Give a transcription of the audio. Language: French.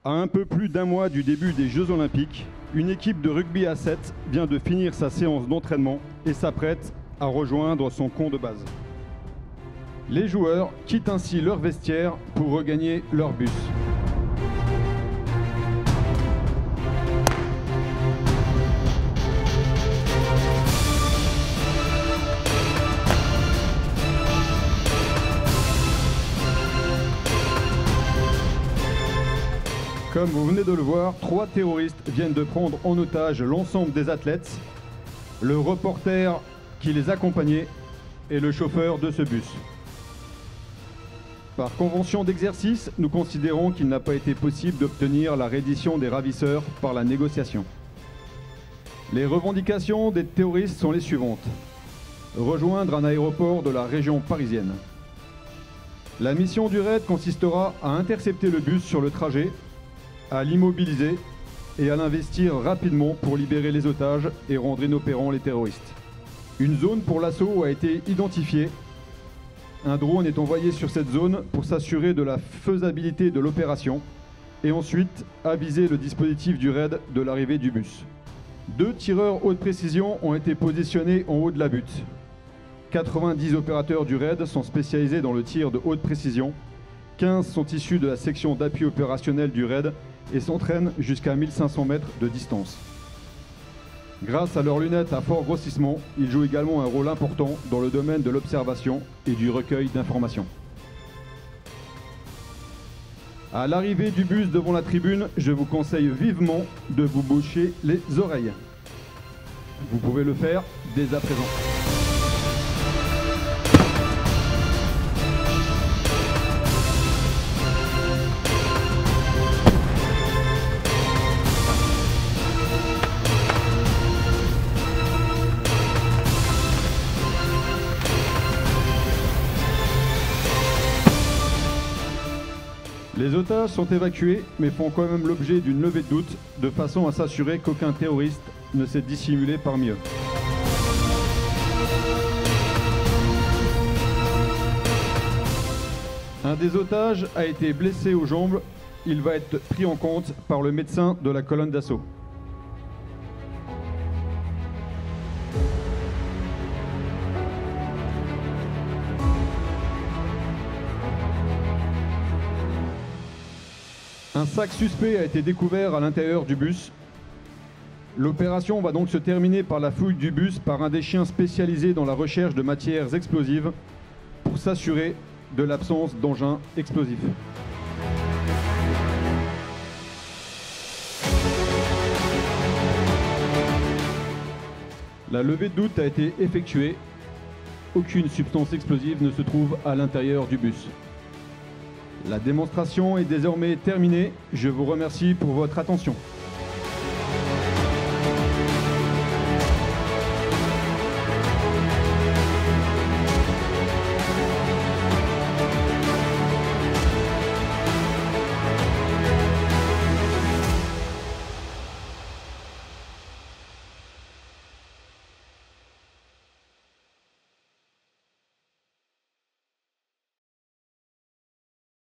À un peu plus d'un mois du début des Jeux Olympiques, une équipe de rugby à 7 vient de finir sa séance d'entraînement et s'apprête à rejoindre son camp de base. Les joueurs quittent ainsi leur vestiaire pour regagner leur bus. Comme vous venez de le voir, 3 terroristes viennent de prendre en otage l'ensemble des athlètes, le reporter qui les accompagnait et le chauffeur de ce bus. Par convention d'exercice, nous considérons qu'il n'a pas été possible d'obtenir la reddition des ravisseurs par la négociation. Les revendications des terroristes sont les suivantes. Rejoindre un aéroport de la région parisienne. La mission du raid consistera à intercepter le bus sur le trajet, à l'immobiliser et à l'investir rapidement pour libérer les otages et rendre inopérants les terroristes. Une zone pour l'assaut a été identifiée. Un drone est envoyé sur cette zone pour s'assurer de la faisabilité de l'opération et ensuite aviser le dispositif du raid de l'arrivée du bus. 2 tireurs haute précision ont été positionnés en haut de la butte. 90 opérateurs du raid sont spécialisés dans le tir de haute précision. 15 sont issus de la section d'appui opérationnel du raid et s'entraînent jusqu'à 1500 mètres de distance. Grâce à leurs lunettes à fort grossissement, ils jouent également un rôle important dans le domaine de l'observation et du recueil d'informations. À l'arrivée du bus devant la tribune, je vous conseille vivement de vous boucher les oreilles. Vous pouvez le faire dès à présent. Les otages sont évacués, mais font quand même l'objet d'une levée de doute, de façon à s'assurer qu'aucun terroriste ne s'est dissimulé parmi eux. Un des otages a été blessé aux jambes. Il va être pris en compte par le médecin de la colonne d'assaut. Un sac suspect a été découvert à l'intérieur du bus. L'opération va donc se terminer par la fouille du bus par un des chiens spécialisés dans la recherche de matières explosives pour s'assurer de l'absence d'engins explosifs. La levée de doute a été effectuée. Aucune substance explosive ne se trouve à l'intérieur du bus. La démonstration est désormais terminée. Je vous remercie pour votre attention.